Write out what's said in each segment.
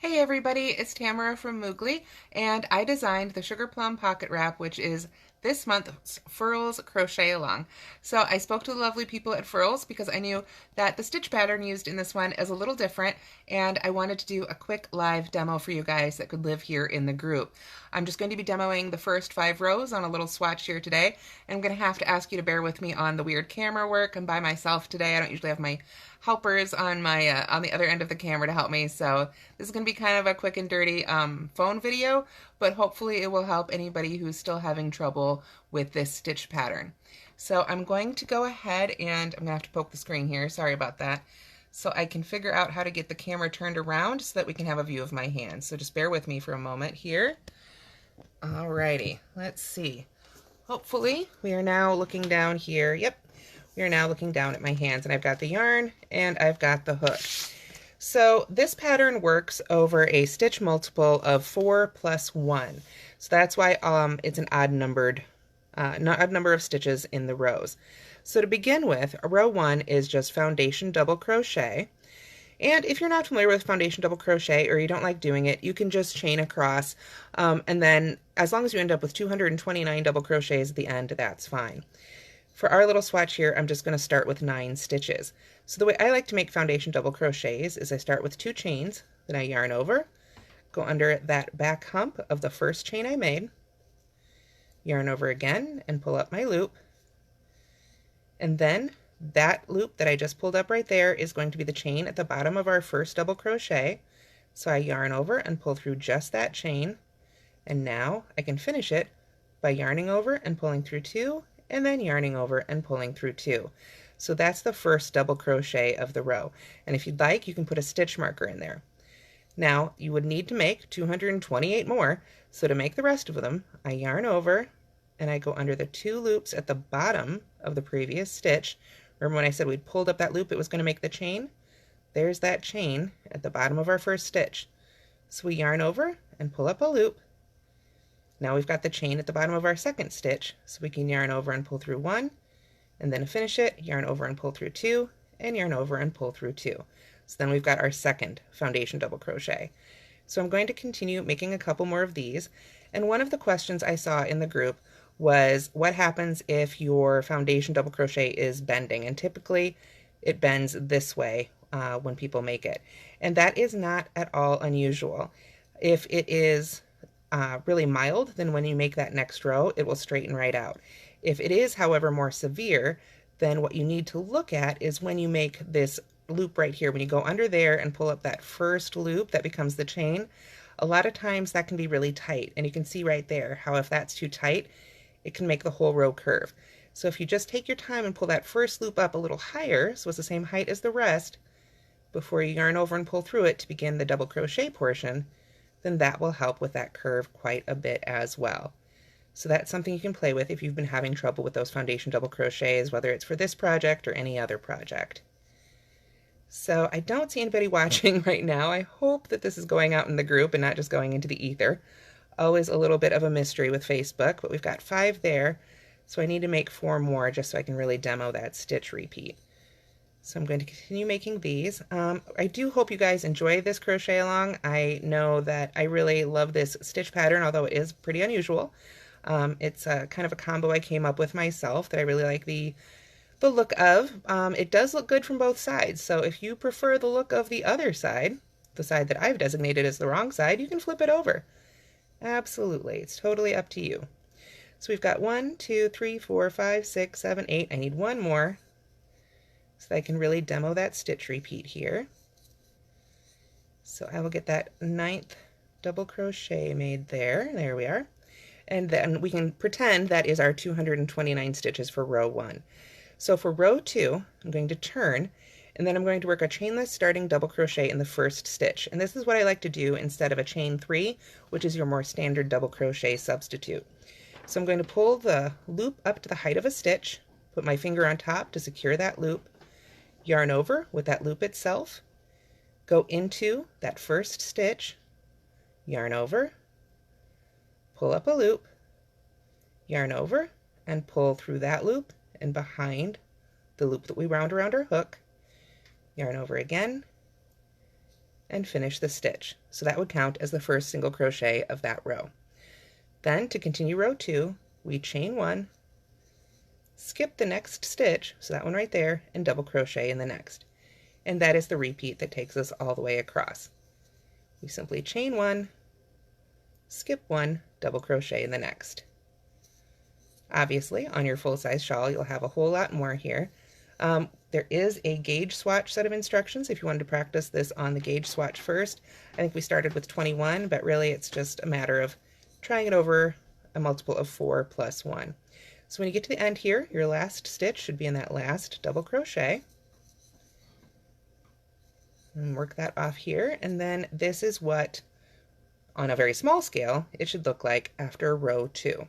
Hey everybody, it's Tamara from Moogly, and I designed the Sugar Plum Pocket Wrap, which is this month's Furls Crochet Along. So I spoke to the lovely people at Furls because I knew that the stitch pattern used in this one is a little different, and I wanted to do a quick live demo for you guys that could live here in the group. I'm just going to be demoing the first 5 rows on a little swatch here today, and I'm going to have to ask you to bear with me on the weird camera work. I'm by myself today. I don't usually have my helpers on my on the other end of the camera to help me, so this is going to be kind of a quick and dirty phone video, but hopefully it will help anybody who's still having trouble with this stitch pattern. So I'm going to go ahead and I'm going to have to poke the screen here, sorry about that, so I can figure out how to get the camera turned around so that we can have a view of my hands. So just bear with me for a moment here. Alrighty, let's see. Hopefully we are now looking down here. Yep, we are now looking down at my hands, and I've got the yarn and I've got the hook. So this pattern works over a stitch multiple of 4 plus 1. So that's why it's an odd number of stitches in the rows. So to begin with, row 1 is just foundation double crochet. And if you're not familiar with foundation double crochet, or you don't like doing it, you can just chain across, and then as long as you end up with 229 double crochets at the end, that's fine. For our little swatch here, I'm just going to start with 9 stitches. So the way I like to make foundation double crochets is I start with 2 chains, then I yarn over, go under that back hump of the first chain I made, yarn over again and pull up my loop, and then that loop that I just pulled up right there is going to be the chain at the bottom of our first double crochet. So I yarn over and pull through just that chain, and now I can finish it by yarning over and pulling through 2, and then yarning over and pulling through 2. So that's the first double crochet of the row, and if you'd like, you can put a stitch marker in there. Now you would need to make 228 more, so to make the rest of them, I yarn over and I go under the 2 loops at the bottom of the previous stitch. Remember when I said we'd pulled up that loop, it was going to make the chain? There's that chain at the bottom of our first stitch. So we yarn over and pull up a loop. Now we've got the chain at the bottom of our second stitch, so we can yarn over and pull through 1, and then to finish it, yarn over and pull through 2, and yarn over and pull through 2. So then we've got our second foundation double crochet. So I'm going to continue making a couple more of these, and one of the questions I saw in the group was what happens if your foundation double crochet is bending, and typically it bends this way when people make it, and that is not at all unusual. If it is really mild, then when you make that next row it will straighten right out. If it is, however, more severe, then what you need to look at is when you make this loop right here, when you go under there and pull up that first loop that becomes the chain, a lot of times that can be really tight, and you can see right there how if that's too tight, it can make the whole row curve. So if you just take your time and pull that first loop up a little higher, so it's the same height as the rest, before you yarn over and pull through it to begin the double crochet portion, then that will help with that curve quite a bit as well. So that's something you can play with if you've been having trouble with those foundation double crochets, whether it's for this project or any other project. So I don't see anybody watching right now. I hope that this is going out in the group and not just going into the ether. Always a little bit of a mystery with Facebook, but we've got 5 there, so I need to make 4 more just so I can really demo that stitch repeat. So I'm going to continue making these. I do hope you guys enjoy this crochet along. I know that I really love this stitch pattern, although it is pretty unusual. It's kind of a combo I came up with myself that I really like the look of. It does look good from both sides, so if you prefer the look of the other side, the side that I've designated as the wrong side, you can flip it over. Absolutely, it's totally up to you. So we've got 1, 2, 3, 4, 5, 6, 7, 8. I need 1 more so that I can really demo that stitch repeat here. So I will get that 9th double crochet made there. There we are. And then we can pretend that is our 229 stitches for row 1. So for row 2, I'm going to turn, and then I'm going to work a chainless starting double crochet in the first stitch. And this is what I like to do instead of a chain 3, which is your more standard double crochet substitute. So I'm going to pull the loop up to the height of a stitch, put my finger on top to secure that loop, yarn over with that loop itself, go into that first stitch, yarn over, pull up a loop, yarn over, and pull through that loop and behind the loop that we wound around our hook, yarn over again, and finish the stitch. So that would count as the first single crochet of that row. Then to continue row 2, we chain 1, skip the next stitch, so that one right there, and double crochet in the next. And that is the repeat that takes us all the way across. We simply chain 1, skip 1, double crochet in the next. Obviously, on your full-size shawl, you'll have a whole lot more here. There is a gauge swatch set of instructions if you wanted to practice this on the gauge swatch first. I think we started with 21, but really it's just a matter of trying it over a multiple of 4 plus 1. So when you get to the end here, your last stitch should be in that last double crochet. And work that off here, and then this is what, on a very small scale, it should look like after row 2.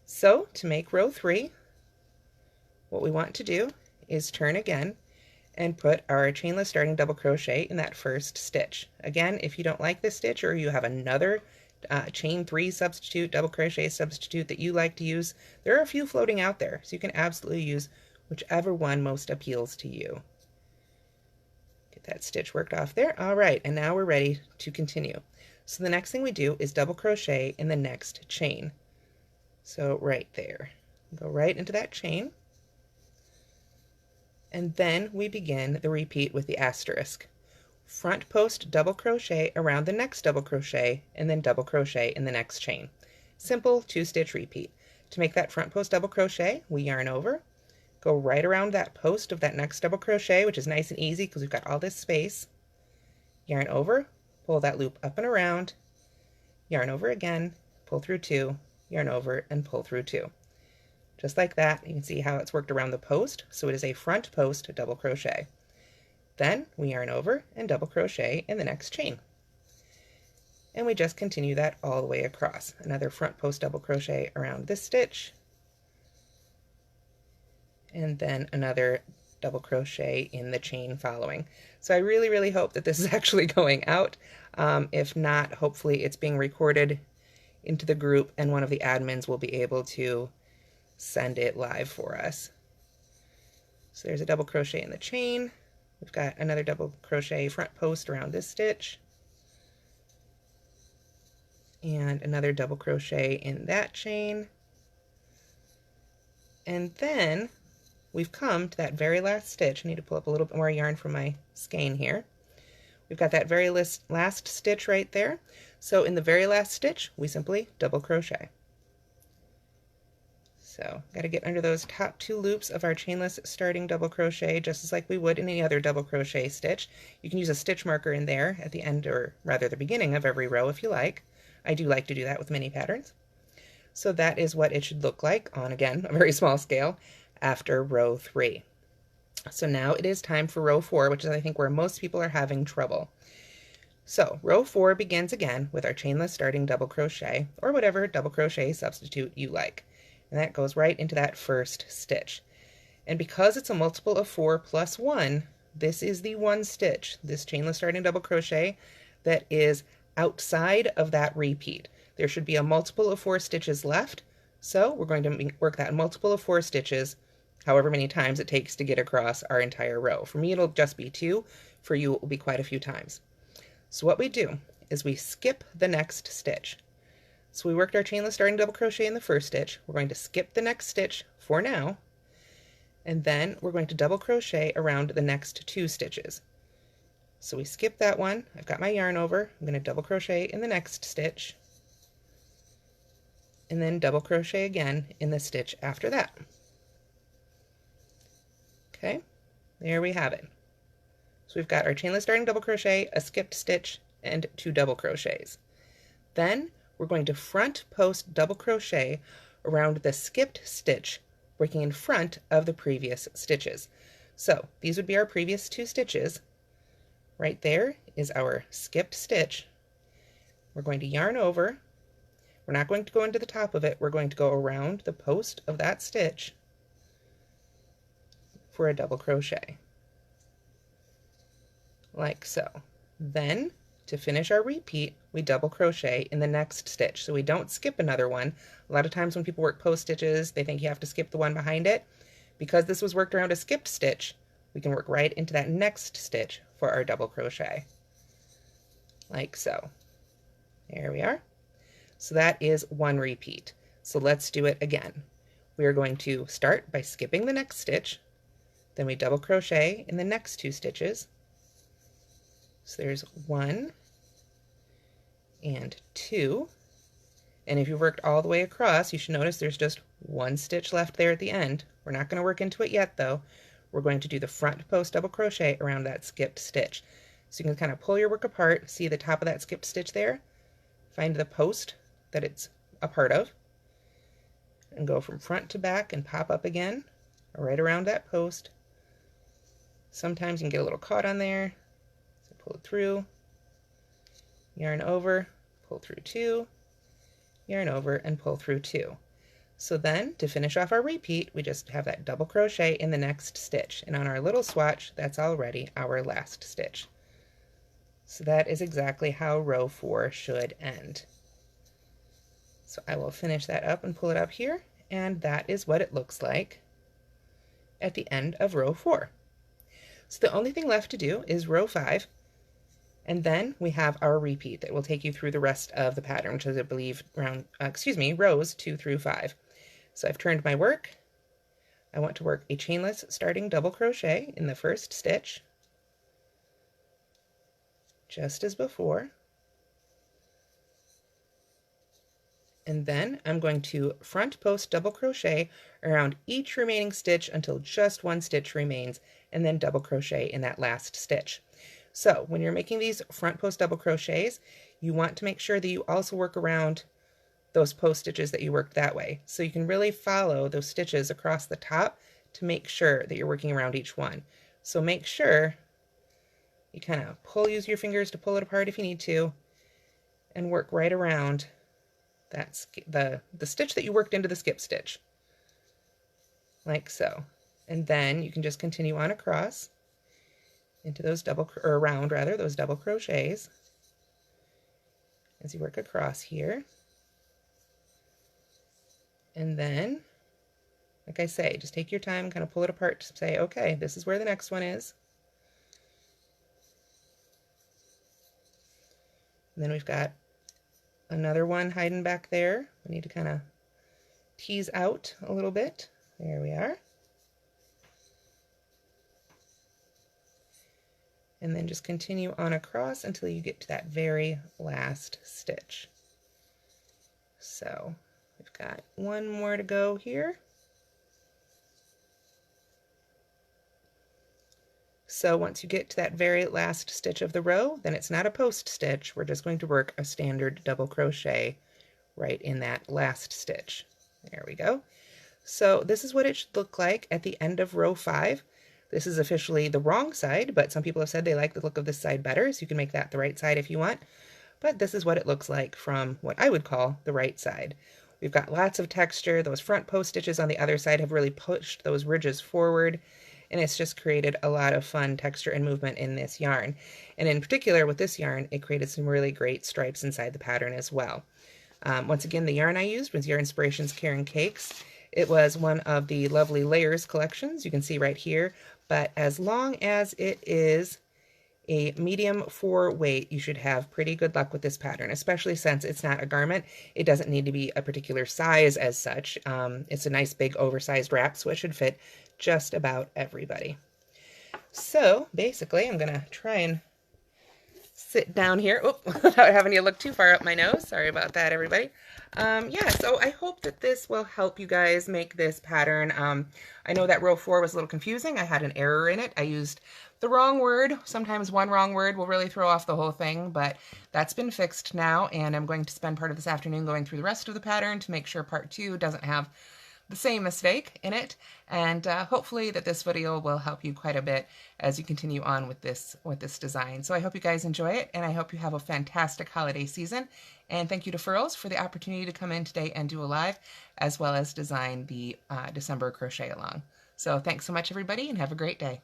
So to make row 3, what we want to do is turn again and put our chainless starting double crochet in that first stitch. Again, if you don't like this stitch or you have another chain 3 substitute, double crochet substitute that you like to use, there are a few floating out there, so you can absolutely use whichever one most appeals to you. Get that stitch worked off there. All right, and now we're ready to continue. So the next thing we do is double crochet in the next chain. So right there, go right into that chain, and then we begin the repeat with the asterisk. Front post double crochet around the next double crochet, and then double crochet in the next chain. Simple 2-stitch repeat. To make that front post double crochet, we yarn over, go right around that post of that next double crochet, which is nice and easy because we've got all this space. Yarn over, pull that loop up and around, yarn over again, pull through 2, yarn over, and pull through 2. Just like that, you can see how it's worked around the post, so it is a front post double crochet. Then we yarn over and double crochet in the next chain. And we just continue that all the way across. Another front post double crochet around this stitch, and then another double crochet in the chain following. So I really, really hope that this is actually going out. If not, hopefully it's being recorded into the group and one of the admins will be able to send it live for us. So there's a double crochet in the chain. We've got another double crochet front post around this stitch, and another double crochet in that chain. And then we've come to that very last stitch. I need to pull up a little bit more yarn from my skein here. We've got that very last stitch right there. So in the very last stitch, we simply double crochet. So got to get under those top 2 loops of our chainless starting double crochet, just as like we would in any other double crochet stitch. You can use a stitch marker in there at the end, or rather the beginning of every row if you like. I do like to do that with mini patterns. So that is what it should look like on, again, a very small scale after row 3. So now it is time for row 4, which is I think where most people are having trouble. So row 4 begins again with our chainless starting double crochet, or whatever double crochet substitute you like. And that goes right into that first stitch. And because it's a multiple of 4 plus 1, this is the one stitch, this chainless starting double crochet, that is outside of that repeat. There should be a multiple of 4 stitches left, so we're going to work that multiple of 4 stitches however many times it takes to get across our entire row. For me it'll just be 2, for you it will be quite a few times. So what we do is we skip the next stitch. So we worked our chainless starting double crochet in the first stitch. We're going to skip the next stitch for now, and then we're going to double crochet around the next 2 stitches. So we skip that one. I've got my yarn over. I'm going to double crochet in the next stitch, and then double crochet again in the stitch after that. Okay, there we have it. So we've got our chainless starting double crochet, a skipped stitch, and 2 double crochets. Then we're going to front post double crochet around the skipped stitch, working in front of the previous stitches. So these would be our previous 2 stitches. Right there is our skipped stitch. We're going to yarn over. We're not going to go into the top of it. We're going to go around the post of that stitch for a double crochet, like so. Then to finish our repeat, we double crochet in the next stitch, so we don't skip another one. A lot of times when people work post stitches, they think you have to skip the one behind it. Because this was worked around a skipped stitch, we can work right into that next stitch for our double crochet. like so. There we are. So that is one repeat. So let's do it again. We are going to start by skipping the next stitch, then we double crochet in the next 2 stitches. So there's 1 and 2. And if you worked all the way across, you should notice there's just 1 stitch left there at the end. We're not going to work into it yet though. We're going to do the front post double crochet around that skipped stitch. So you can kind of pull your work apart, see the top of that skipped stitch there, find the post that it's a part of, and go from front to back and pop up again right around that post. Sometimes you can get a little caught on there, so pull it through, yarn over, pull through 2, yarn over, and pull through 2. So then to finish off our repeat, we just have that double crochet in the next stitch, and on our little swatch that's already our last stitch. So that is exactly how row 4 should end. So I will finish that up and pull it up here, and that is what it looks like at the end of row 4. So the only thing left to do is row 5, and then we have our repeat that will take you through the rest of the pattern, which is, I believe, around, rows 2 through 5. So I've turned my work. I want to work a chainless starting double crochet in the first stitch, just as before. And then I'm going to front post double crochet around each remaining stitch until just 1 stitch remains, and then double crochet in that last stitch. So when you're making these front post double crochets, you want to make sure that you also work around those post stitches that you worked that way. So you can really follow those stitches across the top to make sure that you're working around each one. So make sure you kind of use your fingers to pull it apart if you need to, and work right around that's the stitch that you worked into the skip stitch, like so. And then you can just continue on across into those around those double crochets as you work across here. And then, like I say, just take your time, kind of pull it apart to say, okay, this is where the next one is. And then we've got another one hiding back there. We need to kind of tease out a little bit. There we are. And then just continue on across until you get to that very last stitch. So we've got one more to go here. So once you get to that very last stitch of the row, then it's not a post stitch. We're just going to work a standard double crochet right in that last stitch. There we go. So this is what it should look like at the end of row 5. This is officially the wrong side, but some people have said they like the look of this side better, so you can make that the right side if you want. But this is what it looks like from what I would call the right side. We've got lots of texture. Those front post stitches on the other side have really pushed those ridges forward, and it's just created a lot of fun texture and movement in this yarn. And in particular with this yarn, it created some really great stripes inside the pattern as well. Once again, the yarn I used was Yarn Inspirations Caron Cakes. It was one of the lovely layers collections you can see right here, but as long as it is a medium 4 weight, you should have pretty good luck with this pattern, especially since it's not a garment. It doesn't need to be a particular size as such. It's a nice big oversized wrap, so it should fit just about everybody. So basically, I'm going to try and sit down here without having to look too far up my nose. Sorry about that, everybody. Yeah, so I hope that this will help you guys make this pattern. I know that row 4 was a little confusing. I had an error in it. I used the wrong word. Sometimes one wrong word will really throw off the whole thing, but that's been fixed now, and I'm going to spend part of this afternoon going through the rest of the pattern to make sure part 2 doesn't have the same mistake in it, and hopefully that this video will help you quite a bit as you continue on with this design. So I hope you guys enjoy it, and I hope you have a fantastic holiday season. And thank you to Furls for the opportunity to come in today and do a live, as well as design the December crochet along. So thanks so much, everybody, and have a great day.